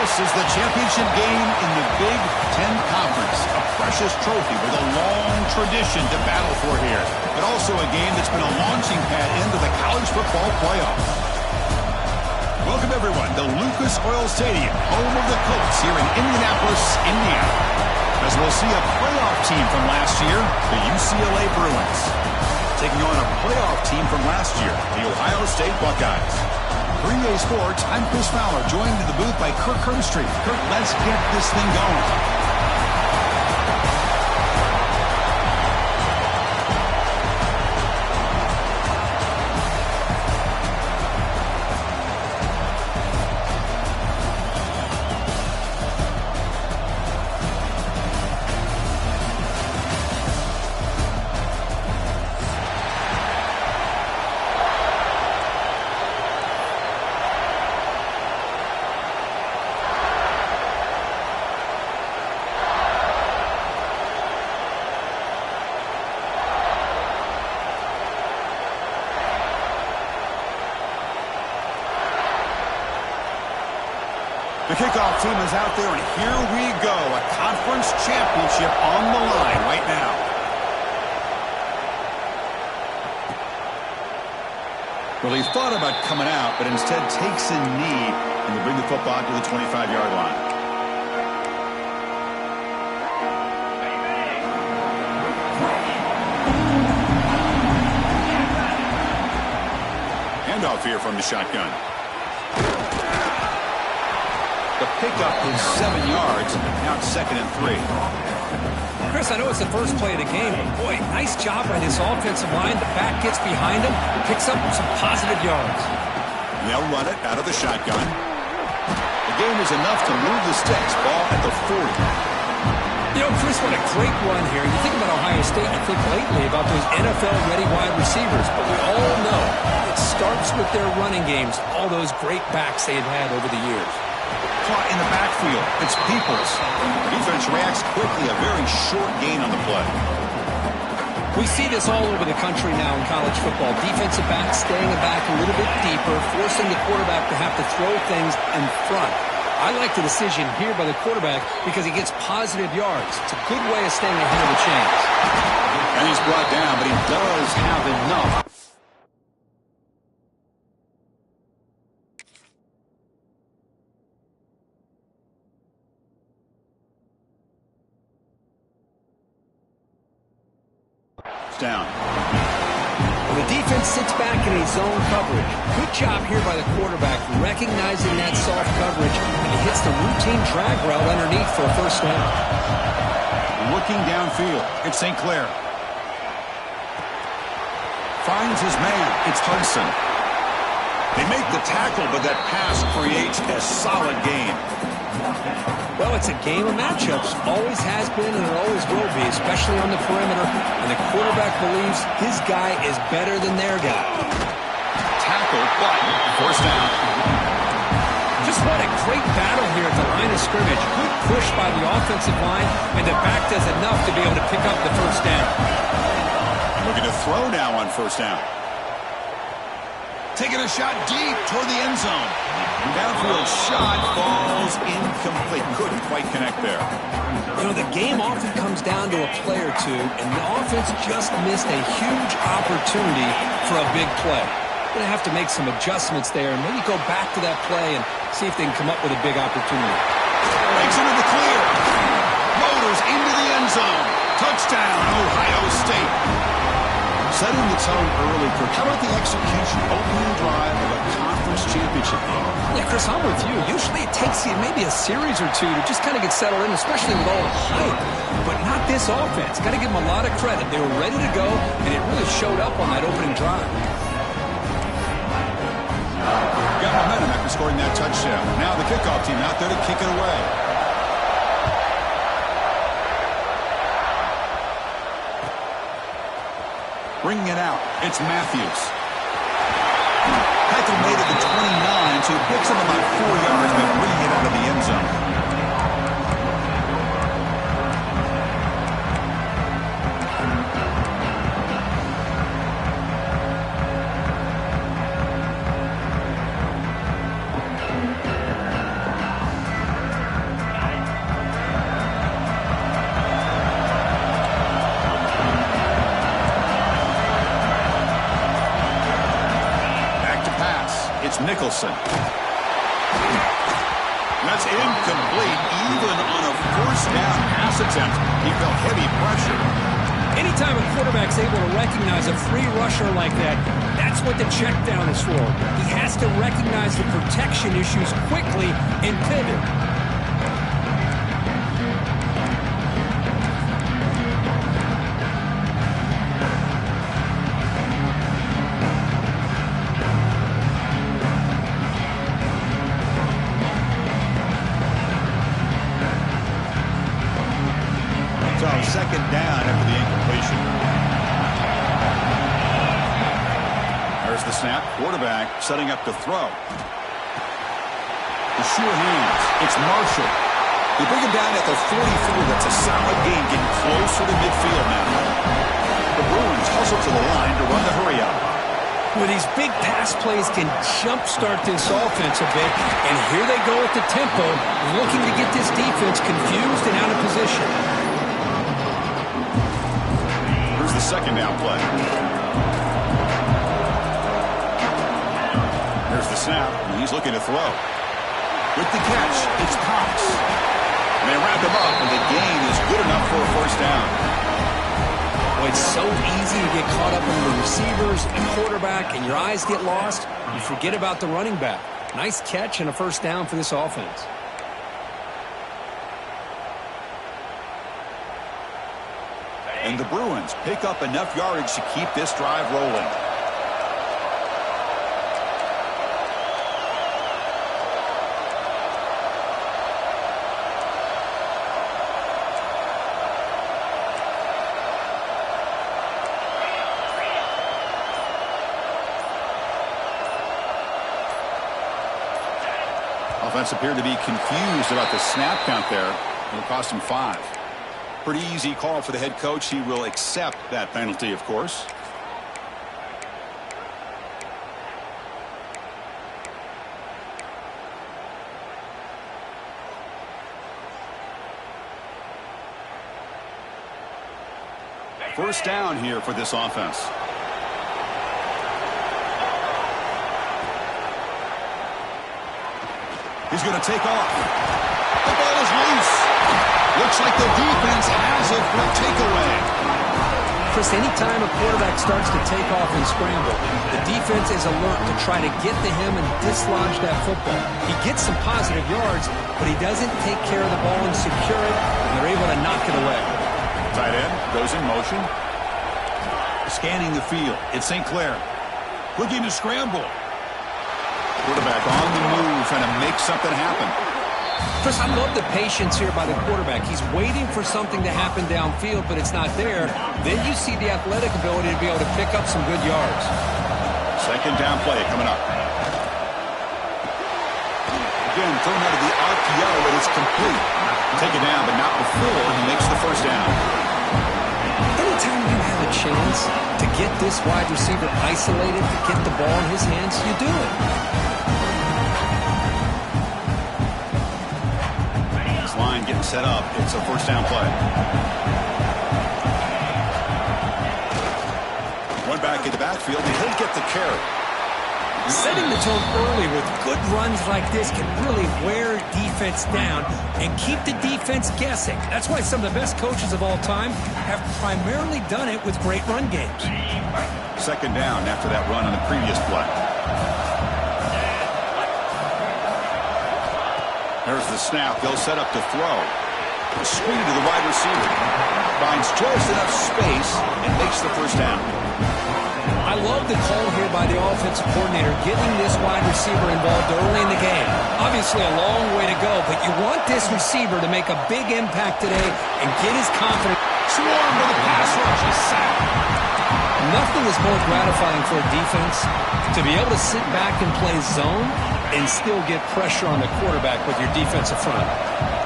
This is the championship game in the Big Ten Conference. A precious trophy with a long tradition to battle for here. But also a game that's been a launching pad into the college football playoff. Welcome, everyone, to Lucas Oil Stadium, home of the Colts here in Indianapolis, Indiana. As we'll see a playoff team from last year, the UCLA Bruins, taking on a playoff team from last year, the Ohio State Buckeyes. For EA Sports, I'm Chris Fowler, joined in the booth by Kirk Herbstreit. Kirk, let's get this thing going. The kickoff team is out there, and here we go. A conference championship on the line right now. Well, he thought about coming out, but instead takes a knee, and they bring the football to the 25-yard line. Handoff here from the shotgun. The pickup is 7 yards. Now it's 2nd and 3. Chris, I know it's the first play of the game, but boy, nice job by this offensive line. The back gets behind him, picks up some positive yards. They'll run it out of the shotgun. The game is enough to move the sticks. Ball at the 40. You know, Chris, what a great run here. You think about Ohio State, you think lately about those NFL-ready wide receivers, but we all know it starts with their running games, all those great backs they've had over the years. Caught in the backfield. It's Peoples. The defense reacts quickly. A very short gain on the play. We see this all over the country now in college football. Defensive backs staying back a little bit deeper, forcing the quarterback to have to throw things in front. I like the decision here by the quarterback because he gets positive yards. It's a good way of staying ahead of the chains. And he's brought down, but he does have enough. Down. Well, the defense sits back in a zone coverage. Good job here by the quarterback, recognizing that soft coverage, and he hits the routine drag route underneath for a first down. Looking downfield, it's St. Clair. Finds his man, it's Hudson. They make the tackle, but that pass creates a solid gain. Well, it's a game of matchups. Always has been and it always will be, especially on the perimeter. And the quarterback believes his guy is better than their guy. Tackle, but first down. Just what a great battle here at the line of scrimmage. Good push by the offensive line, and the back does enough to be able to pick up the first down. Looking to throw now on first down. Taking a shot deep toward the end zone. Downfield shot falls incomplete. Couldn't quite connect there. You know, the game often comes down to a play or two, and the offense just missed a huge opportunity for a big play. Going to have to make some adjustments there and maybe go back to that play and see if they can come up with a big opportunity. Breaks into the clear. Motors into the end zone. Touchdown, Ohio State. Setting the tone early, Kirk. How about the execution? Opening drive of a conference championship game. Yeah, Chris, I'm with you. Usually it takes you maybe a series or two to just kind of get settled in, especially with all the hype. But not this offense. Got to give them a lot of credit. They were ready to go, and it really showed up on that opening drive. Got momentum after scoring that touchdown. Now the kickoff team out there to kick it away. Bringing it out, it's Matthews. Hackett made it to 29, so he picks up about 4 yards by bringing it out of the end zone. That's incomplete. Even on a first down pass attempt, he felt heavy pressure. Anytime a quarterback's able to recognize a free rusher like that, that's what the check down is for. He has to recognize the protection issues quickly and pivot. So second down after the incompletion. There's the snap. Quarterback setting up to throw. The sure hands. It's Marshall. They bring him down at the 44. That's a solid gain, getting closer to midfield now. The Bruins hustle to the line to run the hurry up. Well, these big pass plays can jumpstart this offense a bit, and here they go at the tempo, looking to get this defense confused and out of position. Here's the second down play. There's the snap, and he's looking to throw. With the catch, it's Cox. And they wrap him up, and the gain is good enough for a first down. Well, it's so easy to get caught up in the receivers and the quarterback, and your eyes get lost. You forget about the running back. Nice catch and a first down for this offense. And the Bruins pick up enough yardage to keep this drive rolling. Offense appeared to be confused about the snap count there. It'll cost him 5. Pretty easy call for the head coach. He will accept that penalty, of course. First down here for this offense. He's going to take off. The ball is loose. Looks like the defense has it for a takeaway. Chris, anytime a quarterback starts to take off and scramble, the defense is alert to try to get to him and dislodge that football. He gets some positive yards, but he doesn't take care of the ball and secure it, and they're able to knock it away. Tight end goes in motion. Scanning the field. It's St. Clair. Looking to scramble. Quarterback on the move, trying to make something happen. Chris, I love the patience here by the quarterback. He's waiting for something to happen downfield, but it's not there. Then you see the athletic ability to be able to pick up some good yards. Second down play coming up. Again, thrown out of the RPO, and it's complete. Take it down, but not before he makes the first down. Anytime you have a chance to get this wide receiver isolated, to get the ball in his hands, you do it. This line getting set up. It's a first down play. One back in the backfield, and he'll get the carry. Setting the tone early with good runs like this can really wear defense down and keep the defense guessing. That's why some of the best coaches of all time have primarily done it with great run games. Second down after that run on the previous play. There's the snap. They'll set up to throw. A screen to the wide receiver. Finds just enough space and makes the first down. I love the call here by the offensive coordinator, getting this wide receiver involved early in the game. Obviously a long way to go, but you want this receiver to make a big impact today and get his confidence. Swarm with a pass rush. A sack. Nothing is more gratifying for a defense to be able to sit back and play zone and still get pressure on the quarterback with your defensive front.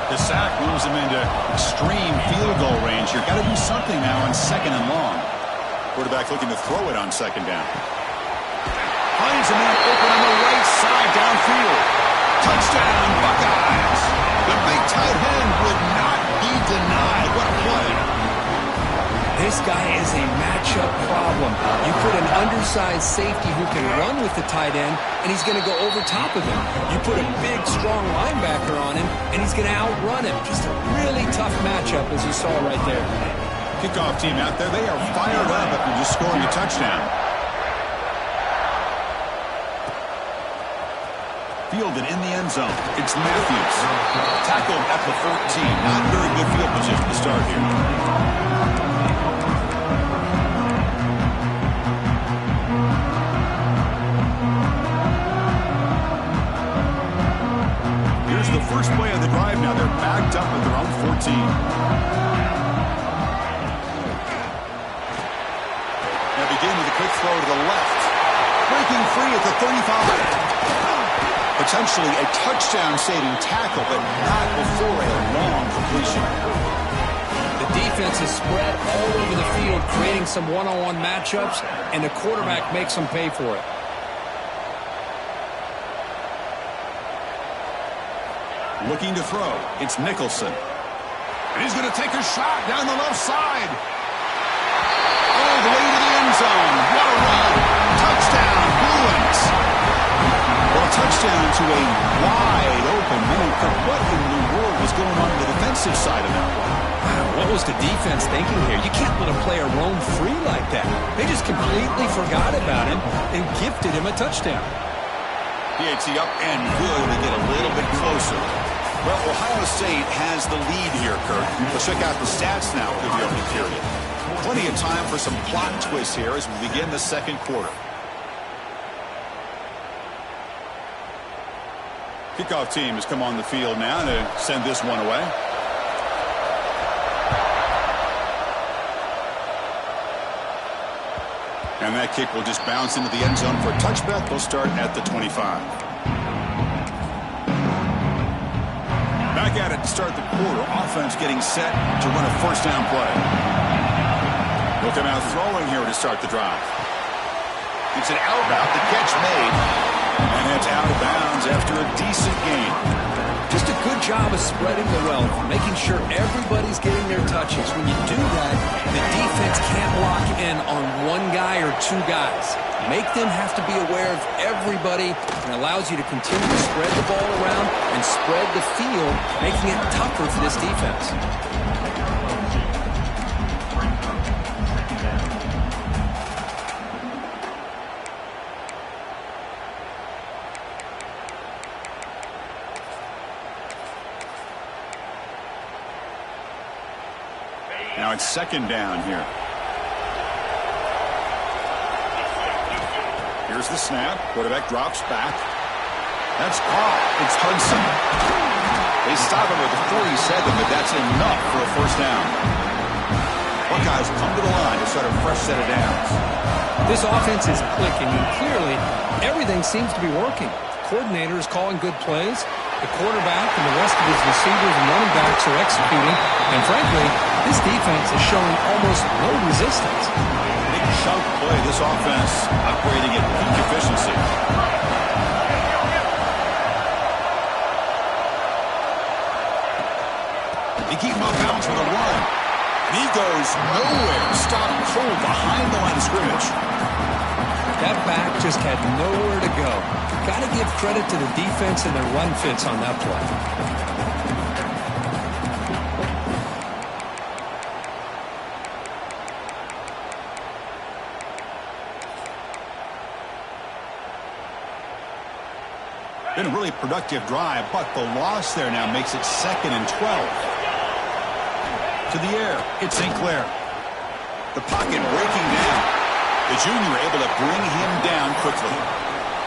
The sack moves him into extreme field goal range. You've got to do something now on second and long. Quarterback looking to throw it on second down. Finds a man open on the right side downfield. Touchdown, Buckeyes. The big tight end would not be denied. What a play. This guy is a matchup problem. You put an undersized safety who can run with the tight end, and he's going to go over top of him. You put a big, strong linebacker on him, and he's going to outrun him. Just a really tough matchup, as you saw right there. Kickoff team out there, they are fired up after just scoring a touchdown. Fielded in the end zone. It's Matthews. Tackled at the 14. Not very good field position to start here. Here's the first play of the drive now. They're backed up at their own 14. Now begin with a quick throw to the left. Breaking free at the 35. Potentially a touchdown-saving tackle, but not before a long completion. The defense is spread all over the field, creating some one-on-one matchups, and the quarterback makes them pay for it. Looking to throw. It's Nicholson. And he's going to take a shot down the left side. All the way to the end zone. What a run. Touchdown, Bruins. Well, touchdown to a wide open man. What in the world was going on the defensive side of that one? What was the defense thinking here? You can't let a player roam free like that. They just completely forgot about him and gifted him a touchdown. PAT up and good to get a little bit closer. Well, Ohio State has the lead here, Kirk. Let's check out the stats now for the opening period. Plenty of time for some plot twists here as we begin the second quarter. Kickoff team has come on the field now to send this one away. And that kick will just bounce into the end zone for a touchback. They'll start at the 25. Back at it to start the quarter. Offense getting set to run a first down play. They'll come out throwing here to start the drive. It's an out route. The catch made. And it's out of bounds after a decent gain. Just a good job of spreading the wealth, making sure everybody's getting their touches. When you do that, the defense can't lock in on one guy or two guys. Make them have to be aware of everybody, and allows you to continue to spread the ball around and spread the field, making it tougher for this defense. Now it's second down here. Here's the snap. Quarterback drops back. That's caught. It's Hudson. They stop him at the 47, but that's enough for a first down. Buckeyes come to the line to start a fresh set of downs. This offense is clicking, and clearly everything seems to be working. The coordinator is calling good plays. The quarterback and the rest of his receivers and running backs are executing. And frankly, this defense is showing almost no resistance. Big chunk play. This offense operating at peak efficiency. They keep him off balance with a run. And he goes nowhere. Stopped cold behind the line of scrimmage. That back just had nowhere to go. Got to give credit to the defense and their run fits on that play. Been a really productive drive, but the loss there now makes it 2nd and 12. To the air, it's St. Clair. The pocket breaking down. The junior able to bring him down quickly.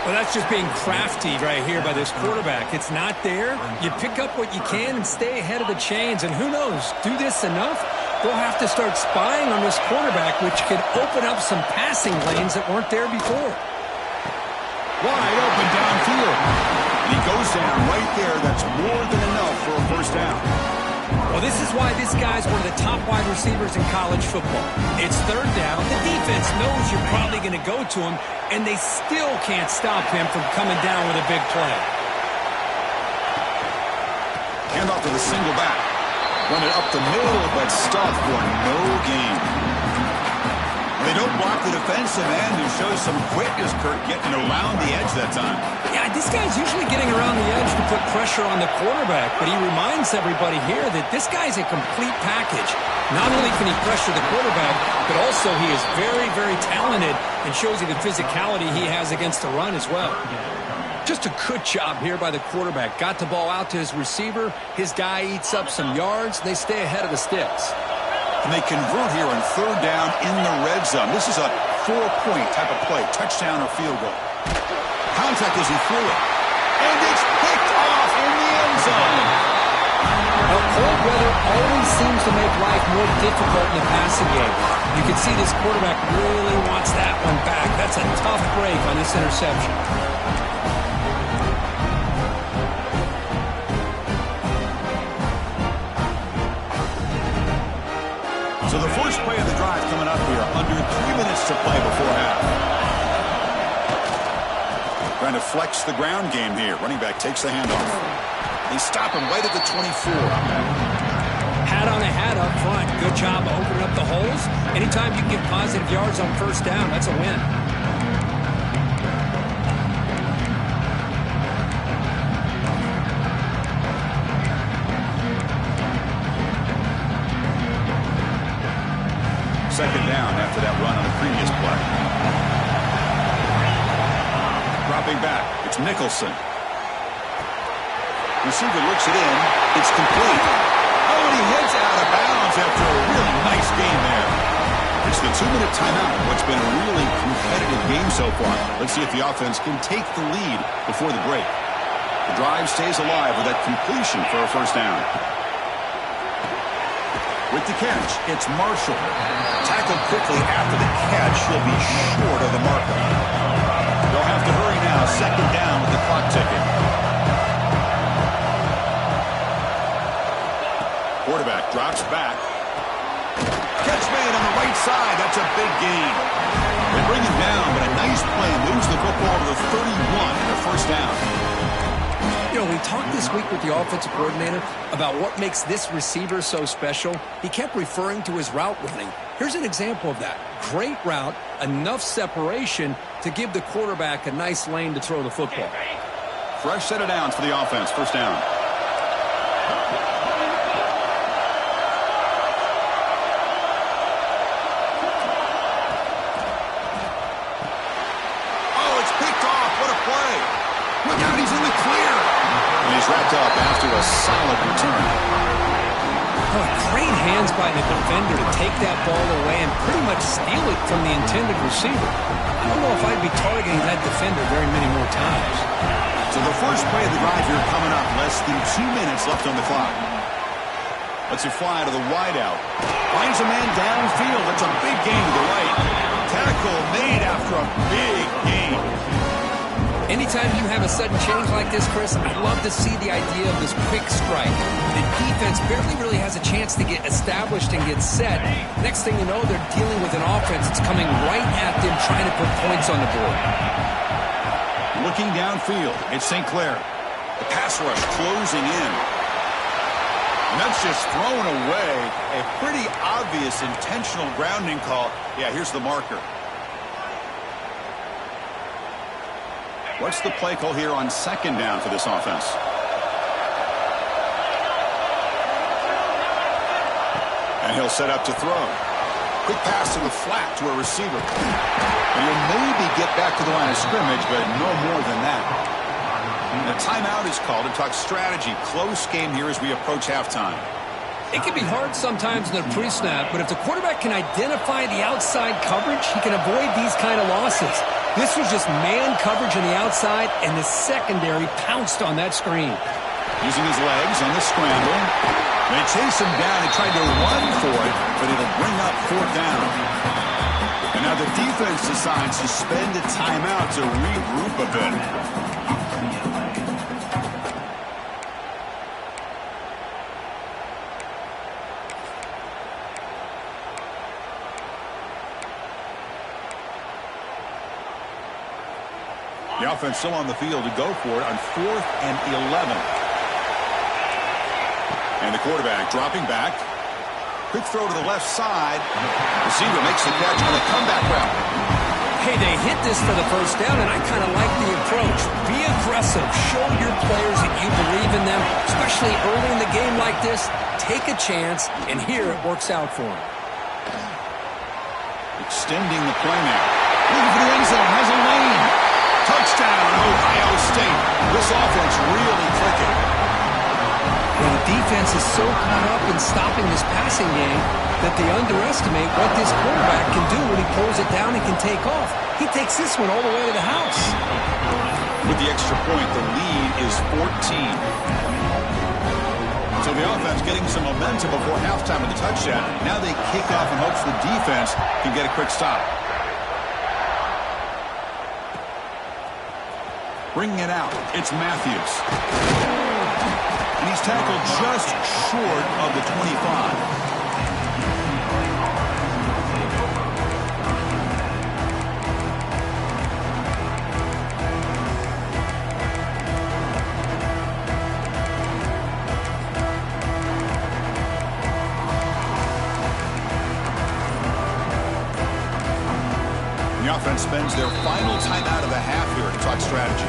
Well, that's just being crafty right here by this quarterback. It's not there. You pick up what you can and stay ahead of the chains. And who knows, do this enough, they'll have to start spying on this quarterback, which could open up some passing lanes that weren't there before. Wide open downfield. And he goes down right there. That's more than enough for a first down. Well, this is why this guy's one of the top wide receivers in college football. It's third down. The defense knows you're probably going to go to him, and they still can't stop him from coming down with a big play. Hand off to the single back. Run it up the middle, but stopped for no gain. They don't block the defensive end, who shows some quickness, Kirk, getting around the edge that time. Yeah, this guy's usually getting around the edge to put pressure on the quarterback, but he reminds everybody here that this guy's a complete package. Not only can he pressure the quarterback, but also he is very, very talented and shows you the physicality he has against the run as well. Just a good job here by the quarterback. Got the ball out to his receiver. His guy eats up some yards. They stay ahead of the sticks. And they convert here on third down in the red zone. This is a 4-point type of play, touchdown or field goal. Contact as he threw it. And it's picked off in the end zone. Now, cold weather always seems to make life more difficult in the passing game. You can see this quarterback really wants that one back. That's a tough break on this interception. So the first play of the drive coming up here, under 3 minutes to play before half. Trying to flex the ground game here. Running back takes the handoff. They stop him right at the 24. Hat on a hat up front. Good job of opening up the holes. Anytime you can get positive yards on first down, that's a win. Second down after that run on the previous play. Dropping back, it's Nicholson. Receiver looks it in. It's complete. Oh, and he heads out of bounds after a really nice game there. It's the 2-minute timeout. What's been a really competitive game so far. Let's see if the offense can take the lead before the break. The drive stays alive with that completion for a first down. With the catch, it's Marshall. Tackled quickly after the catch. He'll be short of the marker. They'll have to hurry now. Second down with the clock ticking. Quarterback drops back. Catch made on the right side. That's a big gain. They bring him down, but a nice play moves the football to the 31 and a first down. You know, we talked this week with the offensive coordinator about what makes this receiver so special. He kept referring to his route running. Here's an example of that. Great route, enough separation to give the quarterback a nice lane to throw the football. Fresh set of downs for the offense. First down. Oh, it's picked off. What a play. Look out, he's in the clear. And he's wrapped up after a solid return. Oh, great hands by the defender to take that ball away and pretty much steal it from the intended receiver. I don't know if I'd be targeting that defender very many more times. So the first play of the drive here coming up. Less than 2 minutes left on the clock. Let's it fly to the wideout. Finds a man downfield. That's a big gain to the right. Tackle made after a big gain. Anytime you have a sudden change like this, Chris, I'd love to see the idea of this quick strike. The defense barely really has a chance to get established and get set. Next thing you know, they're dealing with an offense that's coming right at them, trying to put points on the board. Looking downfield, it's St. Clair. The pass rush closing in. And that's just thrown away. A pretty obvious intentional grounding call. Yeah, here's the marker. What's the play call here on second down for this offense? And he'll set up to throw. Quick pass to the flat to a receiver. And he'll maybe get back to the line of scrimmage, but no more than that. And a timeout is called to talk strategy. Close game here as we approach halftime. It can be hard sometimes in the pre-snap, but if the quarterback can identify the outside coverage, he can avoid these kind of losses. This was just man coverage on the outside, and the secondary pounced on that screen. Using his legs on the scramble. They chase him down. He tried to run for it, but it'll bring up fourth down. And now the defense decides to spend a timeout to regroup a bit. The offense still on the field to go for it on 4th and 11. And the quarterback dropping back. Quick throw to the left side. Receiver makes the catch on a comeback route. Hey, they hit this for the first down, and I kind of like the approach. Be aggressive. Show your players that you believe in them, especially early in the game like this. Take a chance, and here it works out for them. Extending the play now. Looking for the end zone. Has a lane. Touchdown, Ohio State. This offense really clicking. Well, the defense is so caught up in stopping this passing game that they underestimate what this quarterback can do when he pulls it down and can take off. He takes this one all the way to the house. With the extra point, the lead is 14. So the offense getting some momentum before halftime with the touchdown. Now they kick off in hopes the defense can get a quick stop. Bringing it out, it's Matthews. And he's tackled just short of the 25. The offense spends their final timeout of the half here to talk strategy.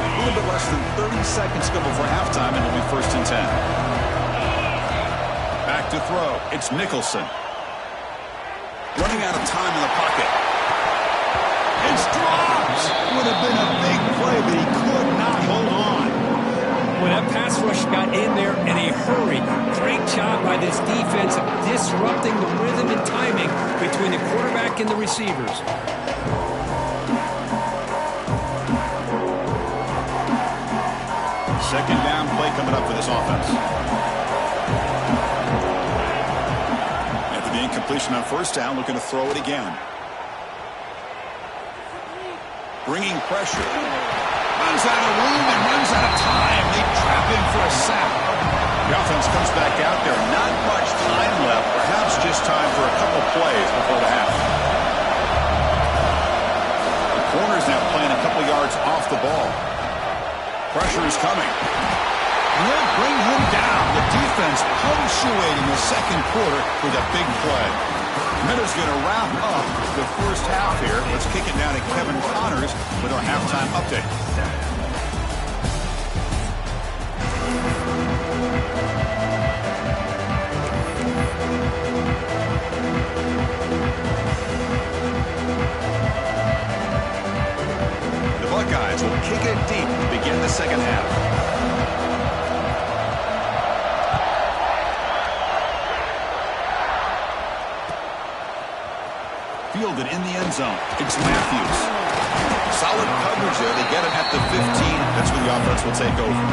A little bit less than 30 seconds to go before halftime, and it'll be 1st and 10. Back to throw. It's Nicholson. Running out of time in the pocket. It's dropped. Would have been a big play, but he could not hold on. When that pass rush got in there in a hurry, great job by this defense of disrupting the rhythm and timing between the quarterback and the receivers. Second down play coming up for this offense. After the incompletion on 1st down, looking to throw it again. Bringing pressure. Runs out of room and runs out of time. They trap him for a sack. The offense comes back out there. Not much time left. Perhaps just time for a couple plays before the half. The corner's now playing a couple yards off the ball. Pressure is coming. And they'll bring him down. The defense punctuating the second quarter with a big play. Minutes going to wrap up the first half here. Let's kick it down to Kevin Connors with our halftime update. The Buckeyes will kick it deep to begin the second half. Fielded in the end zone. It's Matthews. Solid coverage there. They get him at the 15. That's when the offense will take over.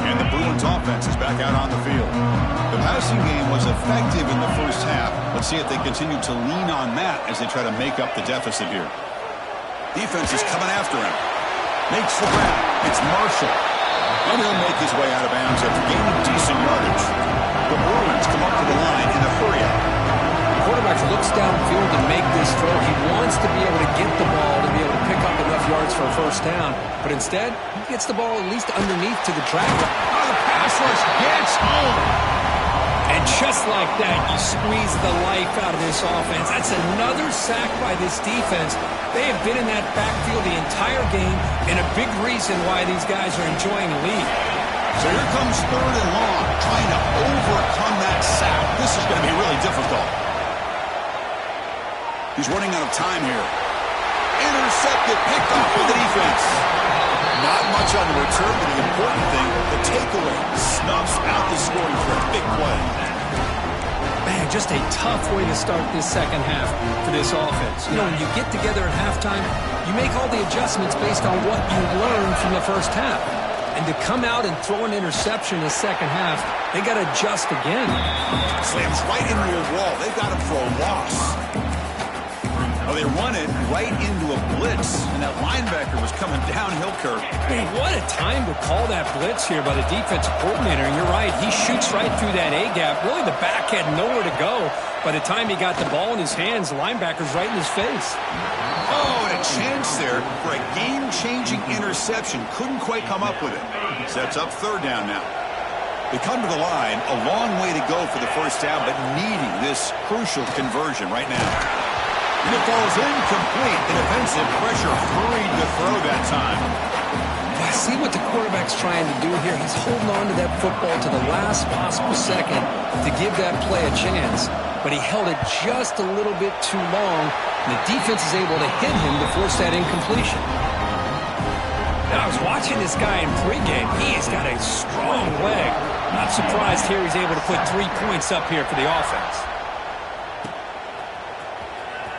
And the Bruins offense is back out on the field. The passing game was effective in the first half. Let's see if they continue to lean on that as they try to make up the deficit here. Defense is coming after him. Makes the grab. It's Marshall. And he'll make his way out of bounds after gaining decent yardage. The Bruins come up to the line in a hurry up. The quarterback looks downfield to make this throw. He wants to be able to get the ball to be able to pick up enough yards for a 1st down. But instead, he gets the ball at least underneath to the track. Oh, the pass rush gets home. And just like that, you squeeze the life out of this offense. That's another sack by this defense. They have been in that backfield the entire game, and a big reason why these guys are enjoying the lead. So here comes 3rd and long, trying to overcome that sack. This is going to be really difficult. He's running out of time here. Intercepted, picked off by the defense. Not much on the return, but the important thing, the takeaway, snuffs out the scoring threat. Big play. Man, just a tough way to start this second half for this offense. You know, when you get together at halftime, you make all the adjustments based on what you learned from the first half. And to come out and throw an interception in the second half, they got to adjust again. Slams right into a wall. They've got him for a loss. Oh, they run it right into a blitz, and that linebacker was coming downhill curve. Man, what a time to call that blitz here by the defensive coordinator. And you're right, he shoots right through that A-gap. Really, the back had nowhere to go. By the time he got the ball in his hands, the linebacker's right in his face. Oh, and a chance there for a game-changing interception. Couldn't quite come up with it. Sets up third down now. They come to the line, a long way to go for the first down, but needing this crucial conversion right now. And it falls incomplete. The defensive pressure hurried to throw that time. I see what the quarterback's trying to do here. He's holding on to that football to the last possible second to give that play a chance. But he held it just a little bit too long, and the defense is able to hit him to force that incompletion. Now, I was watching this guy in pregame. He's got a strong leg. Not surprised here he's able to put 3 points up here for the offense.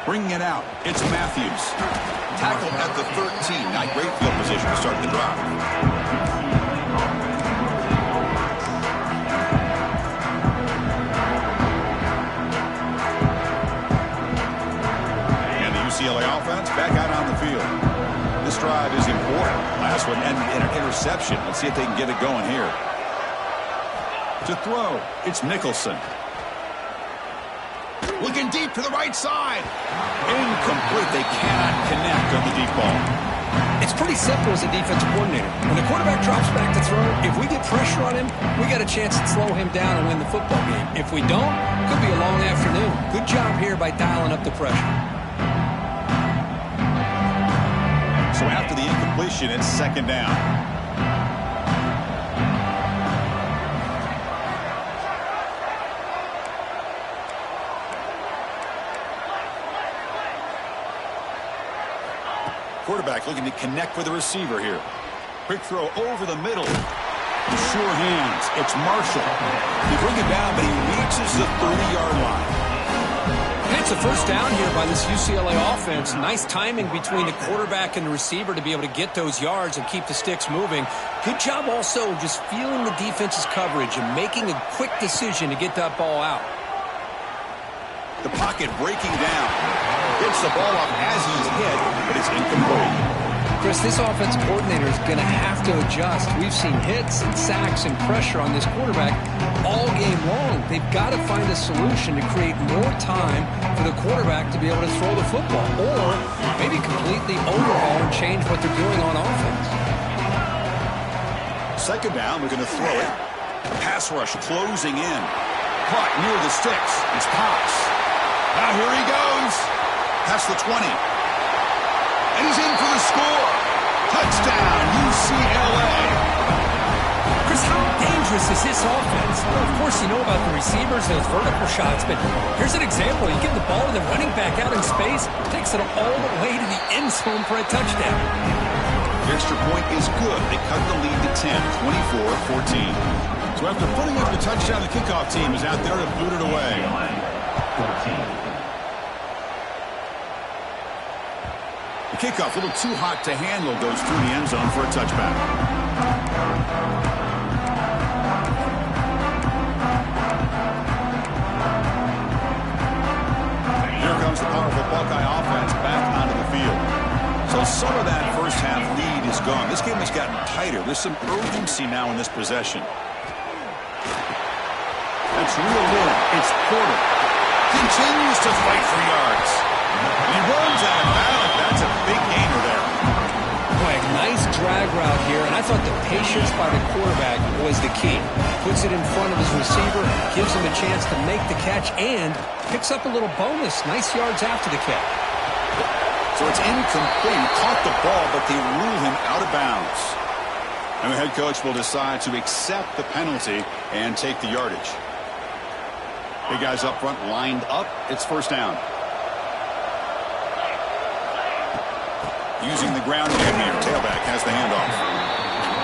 Bringing it out, it's Matthews. Tackle at the 13. Not great field position to start the drive. And the UCLA offense back out on the field. This drive is important. Last one ended in an interception. Let's see if they can get it going here. To throw, it's Nicholson. Looking deep to the right side. Incomplete. They cannot connect on the deep ball. It's pretty simple as a defensive coordinator. When the quarterback drops back to throw, if we get pressure on him, we got a chance to slow him down and win the football game. If we don't, could be a long afternoon. Good job here by dialing up the pressure. So after the incompletion, it's second down. Quarterback looking to connect with the receiver here. Quick throw over the middle. Sure hands. It's Marshall. He bring it down, but he reaches the 30-yard line. And it's a first down here by this UCLA offense. Nice timing between the quarterback and the receiver to be able to get those yards and keep the sticks moving. Good job also just feeling the defense's coverage and making a quick decision to get that ball out. The pocket breaking down. Gets the ball up as he's hit, but it's incomplete. Chris, this offensive coordinator is going to have to adjust. We've seen hits and sacks and pressure on this quarterback all game long. They've got to find a solution to create more time for the quarterback to be able to throw the football, or maybe completely overhaul and change what they're doing on offense. Second down, we're going to throw it. Pass rush closing in. Caught near the sticks. It's Potts. Now here he goes. Past the 20. And he's in for the score. Touchdown, UCLA. Chris, how dangerous is this offense? Well, of course, you know about the receivers, those vertical shots, but here's an example. You give the ball to the running back out in space, takes it all the way to the end zone for a touchdown. The extra point is good. They cut the lead to 10, 24-14. So after putting up the touchdown, the kickoff team is out there to boot it away. 14. The kickoff, a little too hot to handle, goes through the end zone for a touchback. Here comes the powerful Buckeye offense back onto the field. So some of that first half lead is gone. This game has gotten tighter. There's some urgency now in this possession. That's reeled in. It's Porter. Continues to fight for yards. He runs out of bounds. That's a big gainer there. Boy, a nice drag route here, and I thought the patience by the quarterback was the key. Puts it in front of his receiver, gives him a chance to make the catch, and picks up a little bonus. Nice yards after the catch. So it's incomplete. He caught the ball, but they rule him out of bounds. And the head coach will decide to accept the penalty and take the yardage. Big guys up front lined up. It's first down. Using the ground game here. Tailback has the handoff.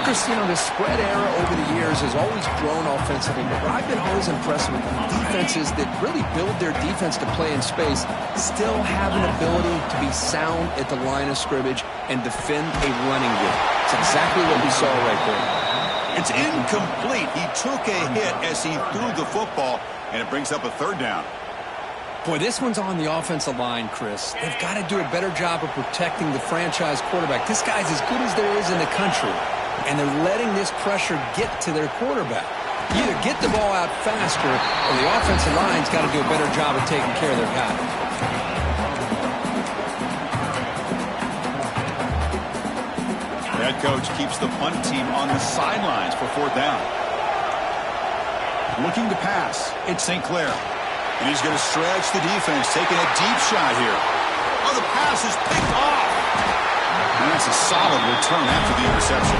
Chris, you know, the spread era over the years has always grown offensively, but I've been always impressed with defenses that really build their defense to play in space, still have an ability to be sound at the line of scrimmage and defend a running game. It's exactly what we saw right there. It's incomplete. He took a hit as he threw the football, and it brings up a third down. Boy, this one's on the offensive line, Chris. They've got to do a better job of protecting the franchise quarterback. This guy's as good as there is in the country, and they're letting this pressure get to their quarterback. Either get the ball out faster, or the offensive line's got to do a better job of taking care of their guy. The head coach keeps the punt team on the sidelines for 4th down. Looking to pass, it's St. Clair. And he's going to stretch the defense, taking a deep shot here. Oh, the pass is picked off. And that's a solid return after the interception.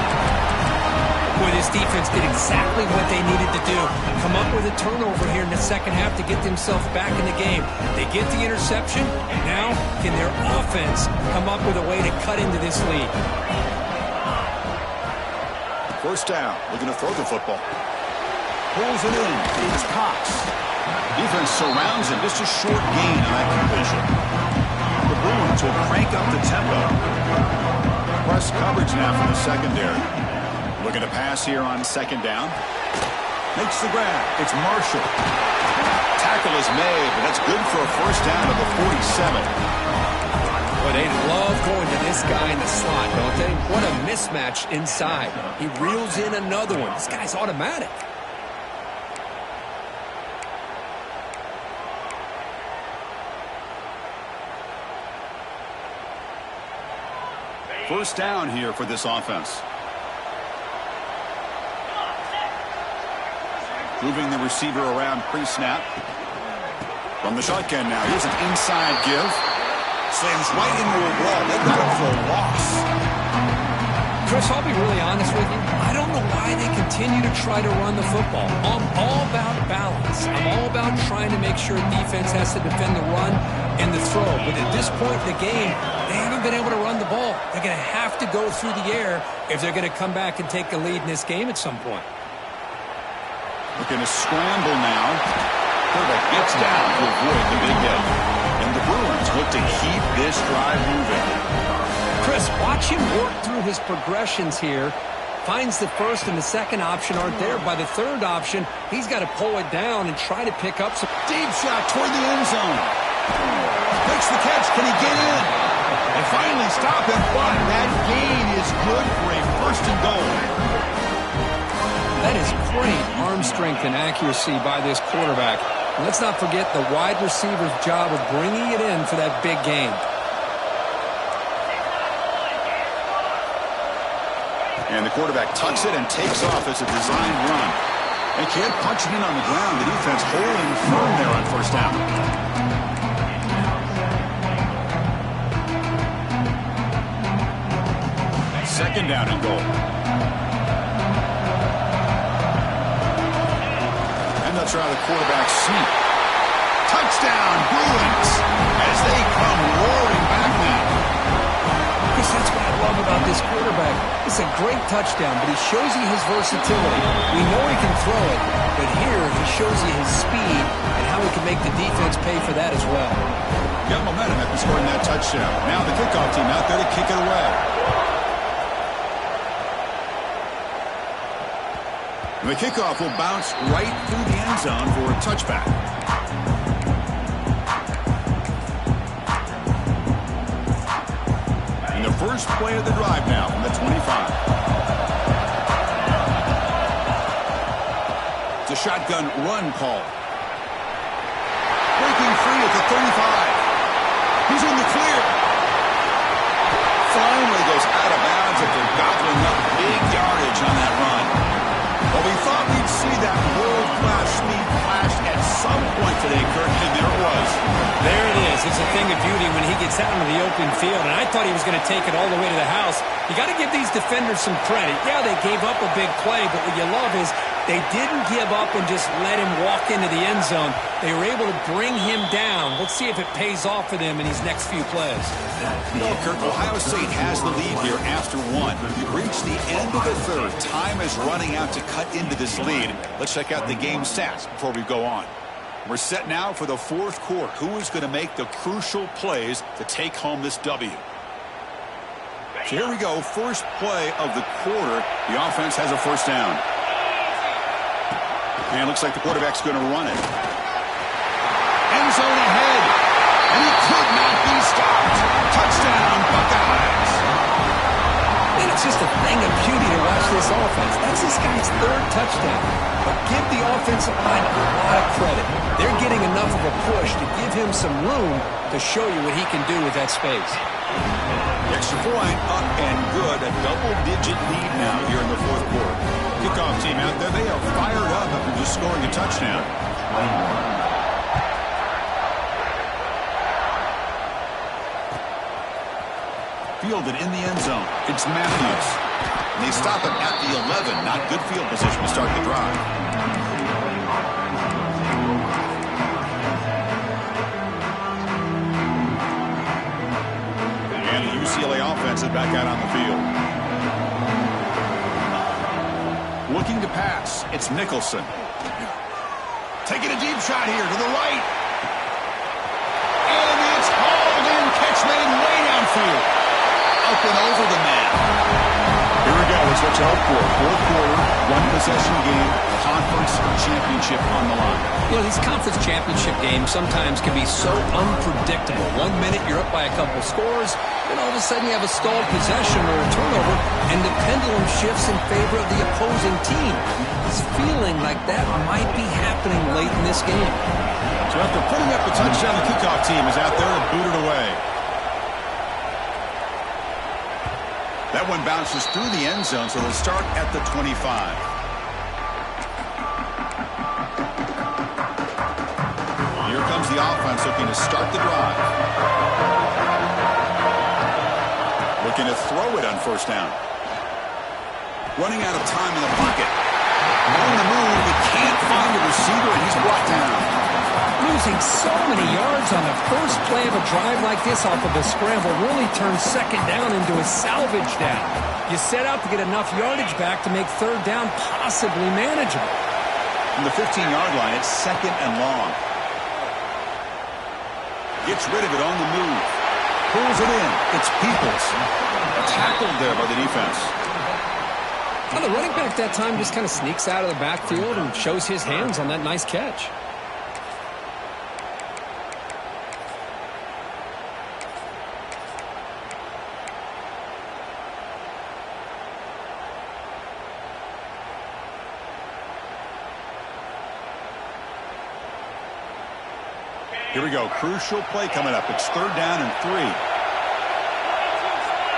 Boy, this defense did exactly what they needed to do. Come up with a turnover here in the second half to get themselves back in the game. They get the interception, and now can their offense come up with a way to cut into this lead? 1st down, looking to throw the football. Pulls it in. It's Cox. Defense surrounds him. Just a short gain on that completion. The Bruins will crank up the tempo. Press coverage now from the secondary. Looking to pass here on 2nd down. Makes the grab. It's Marshall. Tackle is made, but that's good for a 1st down to the 47. But they love going to this guy in the slot, don't they? What a mismatch inside. He reels in another one. This guy's automatic. 1st down here for this offense. Moving the receiver around pre-snap. From the shotgun now. Here's an inside give. Slams right into a wall. They got him for a loss. Chris, I'll be really honest with you. I don't know why they continue to try to run the football. I'm all about balance. I'm all about trying to make sure defense has to defend the run and the throw. But at this point in the game, they haven't been able to run the ball. They're going to have to go through the air if they're going to come back and take the lead in this game at some point. Looking to scramble now. Quarterback gets down to avoid the big hit. And the Bruins look to keep this drive moving. Chris, watch him work through his progressions here. Finds the 1st and the 2nd option aren't there. By the 3rd option, he's got to pull it down and try to pick up some. Deep shot toward the end zone. Makes the catch. Can he get in? They finally stop him, but that gain is good for a 1st and goal. That is great arm strength and accuracy by this quarterback. And let's not forget the wide receiver's job of bringing it in for that big gain. And the quarterback tucks it and takes off as a designed run. They can't punch it in on the ground. The defense holding firm there on 1st down. 2nd down and goal. And they'll try the quarterback sneak. Touchdown, Bruins, as they come roaring back now. Because that's what I love about this quarterback. It's a great touchdown, but he shows you his versatility. We know he can throw it, but here he shows you his speed and how he can make the defense pay for that as well. Got momentum after scoring that touchdown. Now the kickoff team out there to kick it away. The kickoff will bounce right through the end zone for a touchback. And the first play of the drive now from the 25. It's a shotgun run call. Breaking free at the 35. He's in the clear. Finally goes out of bounds after gobbling up big yardage on that run. Well, we thought we'd see that world-class speed flash at some point today, Kirk, and there it was. There it is. It's a thing of beauty when he gets out into the open field, and I thought he was going to take it all the way to the house. You got to give these defenders some credit. Yeah, they gave up a big play, but what you love is they didn't give up and just let him walk into the end zone. They were able to bring him down. Let's see if it pays off for them in these next few plays. Well, Kirk, Ohio State has the lead here after one. We've reached the end of the 3rd. Time is running out to cut into this lead. Let's check out the game stats before we go on. We're set now for the 4th quarter. Who is going to make the crucial plays to take home this W? So here we go. First play of the quarter. The offense has a 1st down. And it looks like the quarterback's going to run it. End zone ahead. third touchdown. But give the offensive line a lot of credit. They're getting enough of a push to give him some room to show you what he can do with that space. Extra point up and good. A double-digit lead now here in the fourth quarter. Kickoff team out there, they are fired up after just scoring a touchdown. Fielded in the end zone. It's Matthews. And they stop him at the 11. Not good field position to start the drive. And the UCLA offense is back out on the field. Looking to pass. It's Nicholson. Taking a deep shot here to the right. And it's hauled in. Catch made way downfield. Up and over the man. Here we go. It's what you hope for. Fourth quarter, one-possession game, conference championship on the line. You know, these conference championship games sometimes can be so unpredictable. 1 minute you're up by a couple scores, then all of a sudden you have a stalled possession or a turnover, and the pendulum shifts in favor of the opposing team. It's feeling like that might be happening late in this game. So after putting up the touchdown, the kickoff team is out there and booted away. That one bounces through the end zone, so they'll start at the 25. Here comes the offense looking to start the drive. Looking to throw it on first down. Running out of time in the pocket. On the move, he can't find a receiver, and he's brought down. Losing so many yards on the first play of a drive like this off of a scramble really turns second down into a salvage down. You set out to get enough yardage back to make third down possibly manageable. From the 15-yard line, it's second and long. Gets rid of it on the move. Pulls it in. It's Peoples. Tackled there by the defense. Well, the running back that time just kind of sneaks out of the backfield and shows his hands on that nice catch. Here we go. Crucial play coming up. It's third down and 3.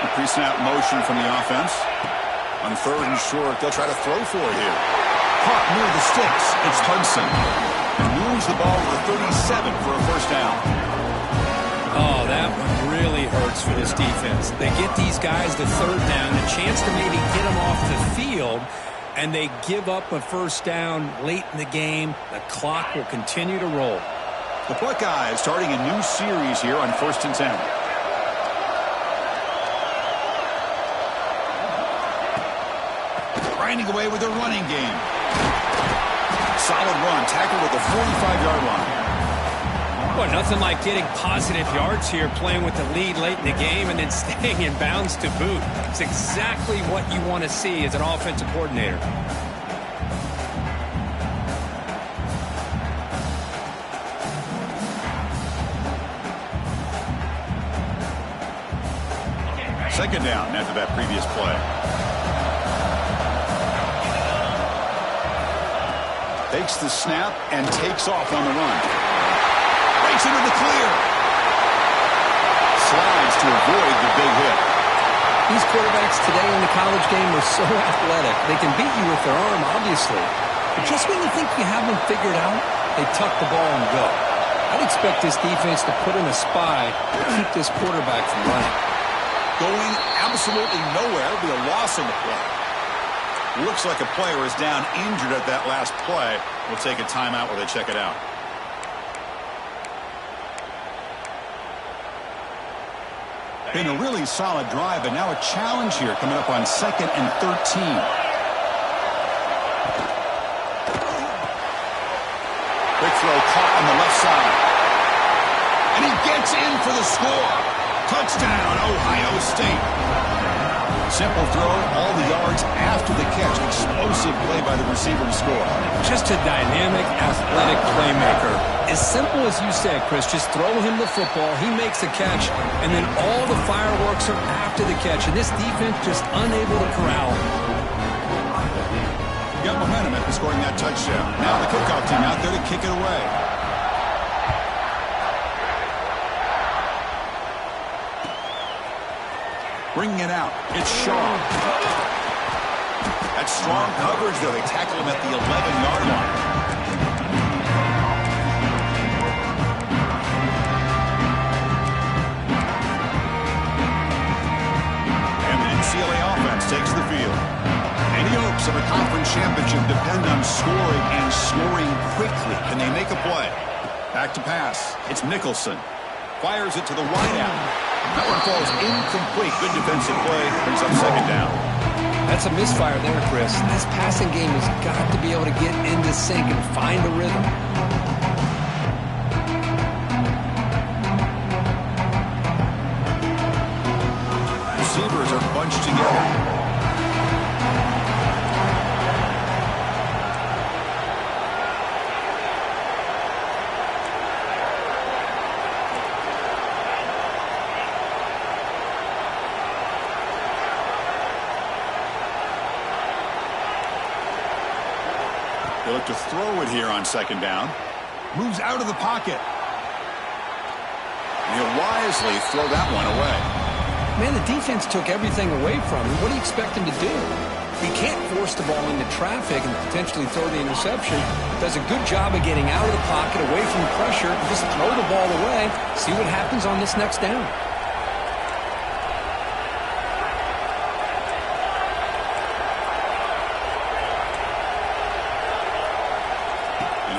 A pre-snap motion from the offense. On third and short, they'll try to throw for it here. Caught near the sticks. It's Hudson. And moves the ball to the 37 for a first down. Oh, that one really hurts for this defense. They get these guys to third down, a chance to maybe get them off the field, and they give up a first down late in the game. The clock will continue to roll. The Buckeyes starting a new series here on 1st and 10. Grinding away with their running game. Solid run, tackled at the 45-yard line. Boy, nothing like getting positive yards here, playing with the lead late in the game and then staying in bounds to boot. It's exactly what you want to see as an offensive coordinator. Second down after that previous play. Takes the snap and takes off on the run. Breaks into the clear. Slides to avoid the big hit. These quarterbacks today in the college game are so athletic. They can beat you with their arm, obviously. But just when you think you have them figured out, they tuck the ball and go. I'd expect this defense to put in a spy to keep this quarterback from running. Going absolutely nowhere. It'll be a loss on the play. Looks like a player is down injured at that last play. We'll take a timeout while they check it out. Been a really solid drive, but now a challenge here coming up on 2nd and 13. Quick throw caught on the left side. And he gets in for the score. Touchdown, Ohio State. Simple throw, all the yards after the catch. Explosive play by the receiver to score. Just a dynamic, athletic playmaker. As simple as you said, Chris, just throw him the football, he makes the catch, and then all the fireworks are after the catch. And this defense just unable to corral him. Got momentum after scoring that touchdown. Now the kickoff team out there to kick it away. Bringing it out. It's Shaw. That's strong coverage, though. They tackle him at the 11-yard line. And the NCAA offense takes the field. Any hopes of a conference championship depend on scoring and scoring quickly. Can they make a play? Back to pass. It's Nicholson. Fires it to the wideout. That one falls incomplete. Good defensive play. Brings up second down. That's a misfire there, Chris. This passing game has got to be able to get into sync and find a rhythm. Receivers are bunched together. They look to throw it here on second down. Moves out of the pocket. And he'll wisely throw that one away. Man, the defense took everything away from him. What do you expect him to do? He can't force the ball into traffic and potentially throw the interception. Does a good job of getting out of the pocket, away from pressure, and just throw the ball away. See what happens on this next down.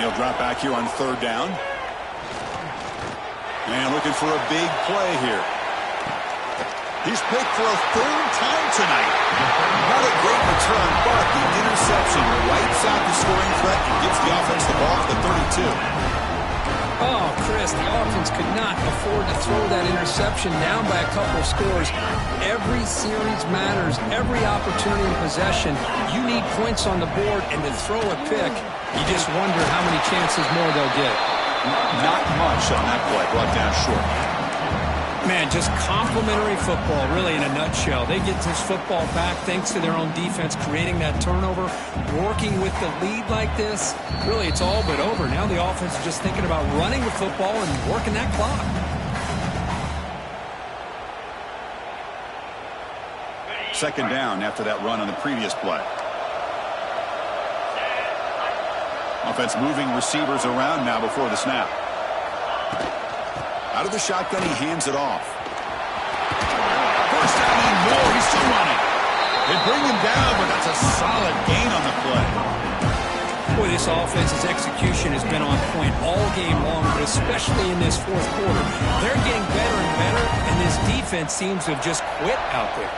He'll drop back here on third down. And looking for a big play here. He's picked for a third time tonight. Not a great return, but the interception wipes out the scoring threat and gives the offense the ball at the 32. Oh, Chris, the offense could not afford to throw that interception down by a couple of scores. Every series matters. Every opportunity in possession. You need points on the board, and to throw a pick, you just wonder how many chances more they'll get. Not much on that play. Brought down short. Man, just complimentary football, really, in a nutshell. They get this football back thanks to their own defense, creating that turnover, working with the lead like this. Really, it's all but over. Now the offense is just thinking about running the football and working that clock. Second down after that run on the previous play. Offense moving receivers around now before the snap. Out of the shotgun, he hands it off. First down and more. He's still running. They bring him down, but that's a solid gain on the play. Boy, this offense's execution has been on point all game long, but especially in this fourth quarter. They're getting better and better, and this defense seems to have just quit out there.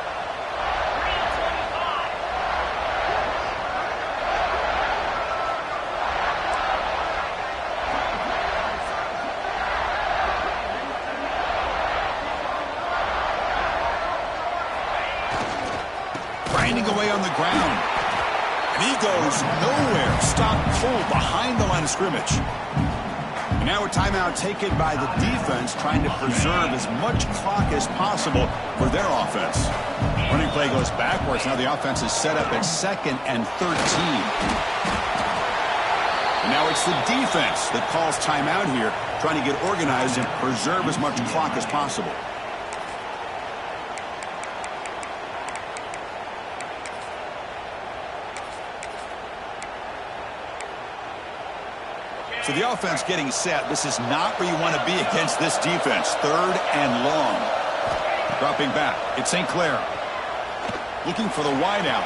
Grinding away on the ground. And he goes nowhere. Stopped cold behind the line of scrimmage. And now a timeout taken by the defense, trying to preserve as much clock as possible for their offense. Running play goes backwards. Now the offense is set up at 2nd and 13. And now it's the defense that calls timeout here, trying to get organized and preserve as much clock as possible. So the offense getting set. This is not where you want to be against this defense. 3rd and long. Dropping back. It's St. Clair. Looking for the wideout.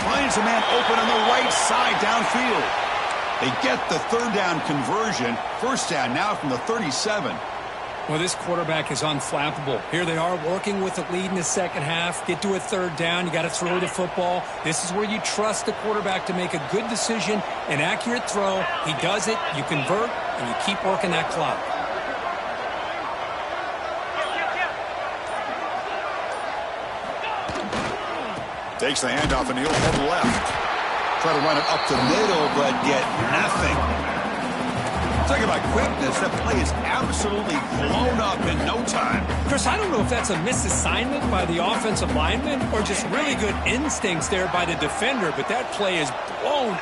Finds a man open on the right side downfield. They get the 3rd down conversion. First down now from the 37. Well, this quarterback is unflappable. Here they are working with a lead in the second half. Get to a 3rd down. You got to throw the football. This is where you trust the quarterback to make a good decision, an accurate throw. He does it, you convert, and you keep working that clock. Takes the handoff and he'll head left. Try to run it up the middle, but get nothing. Talk about quickness. That play is absolutely blown up in no time. Chris, I don't know if that's a misassignment by the offensive lineman or just really good instincts there by the defender, but that play is blown